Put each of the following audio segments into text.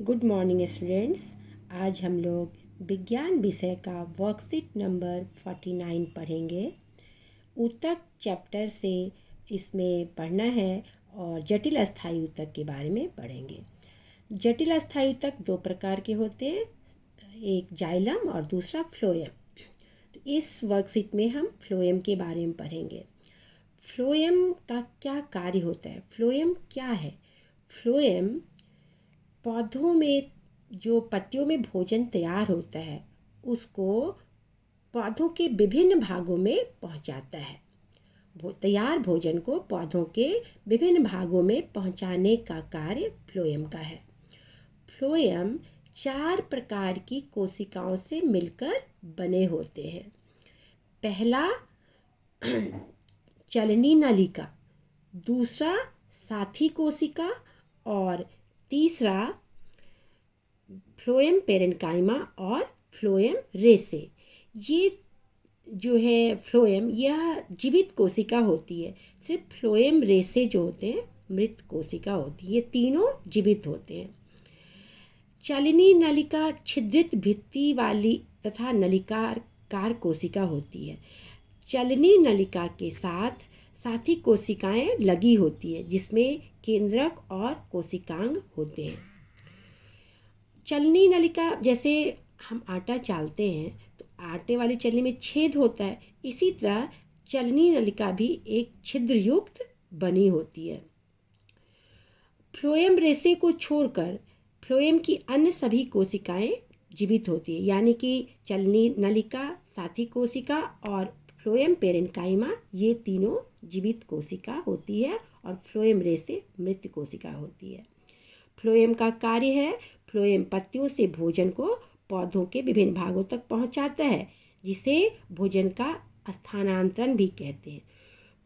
Good morning students. आज हम लोग विज्ञान विषय का वर्कशीट नंबर 49 पढ़ेंगे। ऊतक चैप्टर से इसमें पढ़ना है और जटिल अस्थायी ऊतक के बारे में पढ़ेंगे। जटिल अस्थायी ऊतक दो प्रकार के होते हैं, एक जाइलम और दूसरा फ्लोएम। तो इस वर्कशीट में हम फ्लोएम के बारे में पढ़ेंगे। फ्लोएम का क्या कार्य होता है? फ्लोएम क्या है? फ्लोएम पौधों में जो पत्तियों में भोजन तैयार होता है उसको पौधों के विभिन्न भागों में पहुंचाता है। तैयार भोजन को पौधों के विभिन्न भागों में पहुंचाने का कार्य फ्लोएम का है। फ्लोएम 4 प्रकार की कोशिकाओं से मिलकर बने होते हैं। पहला चलनी नलिका, दूसरा साथी कोशिका और तीसरा फ्लोएम पेरेन्काइमा और फ्लोएम रेसे। ये जो है फ्लोएम, यह जीवित कोशिका होती है। सिर्फ फ्लोएम रेसे जो होते हैं मृत कोशिका होती है। ये तीनों जीवित होते हैं। चलनी नलिका छिद्रित भित्ति वाली तथा नलिकाकार कोशिका होती है। चलनी नलिका के साथ साथी कोशिकाएं लगी होती है जिसमें केंद्रक और कोशिकांग होते हैं। चलनी नलिका, जैसे हम आटा चालते हैं तो आटे वाली चलनी में छेद होता है, इसी तरह चलनी नलिका भी एक छिद्र युक्त बनी होती है। फ्लोएम रेसे को छोड़कर फ्लोएम की अन्य सभी कोशिकाएं जीवित होती है, यानी कि चलनी नलिका, साथी कोशिका और फ्लोएम पेरेन्काइमा, ये तीनों जीवित कोशिका होती है और फ्लोएम रेसे मृत कोशिका होती है। फ्लोएम का कार्य है, फ्लोएम पत्तियों से भोजन को पौधों के विभिन्न भागों तक पहुंचाता है, जिसे भोजन का स्थानांतरण भी कहते हैं।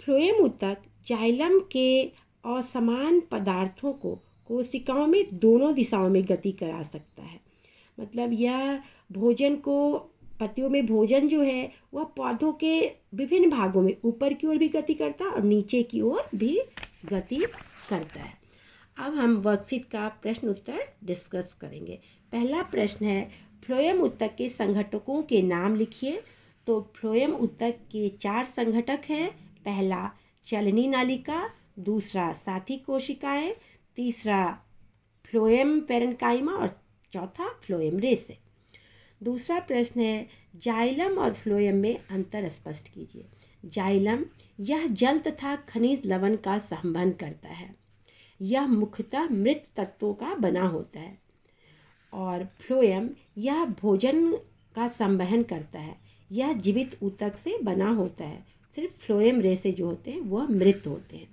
फ्लोएम ऊतक जाइलम के असमान पदार्थों को कोशिकाओं में दोनों दिशाओं में गति करा सकता है। मतलब यह भोजन को, पत्तियों में भोजन जो है वह पौधों के विभिन्न भागों में ऊपर की ओर भी गति करता है और नीचे की ओर भी गति करता है। अब हम वर्कशीट का प्रश्न उत्तर डिस्कस करेंगे। पहला प्रश्न है, फ्लोएम ऊतक के संघटकों के नाम लिखिए। तो फ्लोएम ऊतक के 4 संघटक हैं। पहला चलनी नालिका, दूसरा साथी कोशिकाएं, तीसरा फ्लोएम पेरेन्काइमा और चौथा फ्लोएम रेसे। दूसरा प्रश्न है, जाइलम और फ्लोएम में अंतर स्पष्ट कीजिए। जाइलम यह जल तथा खनिज लवण का संबंध करता है। यह मुख्यतः मृत तत्वों का बना होता है। और फ्लोएम यह भोजन का संवहन करता है। यह जीवित ऊतक से बना होता है। सिर्फ फ्लोएम रेसे जो होते हैं वह मृत होते हैं।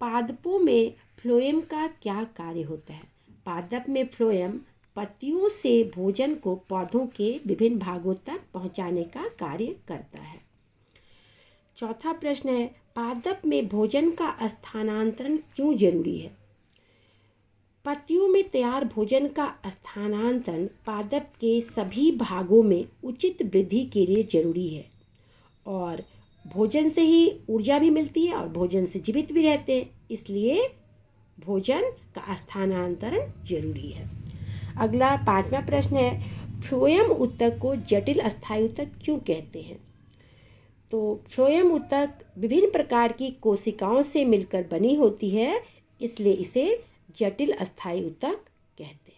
पादपों में फ्लोएम का क्या कार्य होता है? पादप में फ्लोएम पत्तियों से भोजन को पौधों के विभिन्न भागों तक पहुंचाने का कार्य करता है। चौथा प्रश्न है, पादप में भोजन का स्थानांतरण क्यों जरूरी है? पत्तियों में तैयार भोजन का स्थानांतरण पादप के सभी भागों में उचित वृद्धि के लिए जरूरी है और भोजन से ही ऊर्जा भी मिलती है और भोजन से जीवित भी रहते हैं, इसलिए भोजन का स्थानांतरण जरूरी है। अगला 5वां प्रश्न है, फ्लोएम ऊतक को जटिल अस्थायी ऊतक क्यों कहते हैं? तो फ्लोएम ऊतक विभिन्न प्रकार की कोशिकाओं से मिलकर बनी होती है, इसलिए इसे जटिल अस्थायी ऊतक कहते हैं।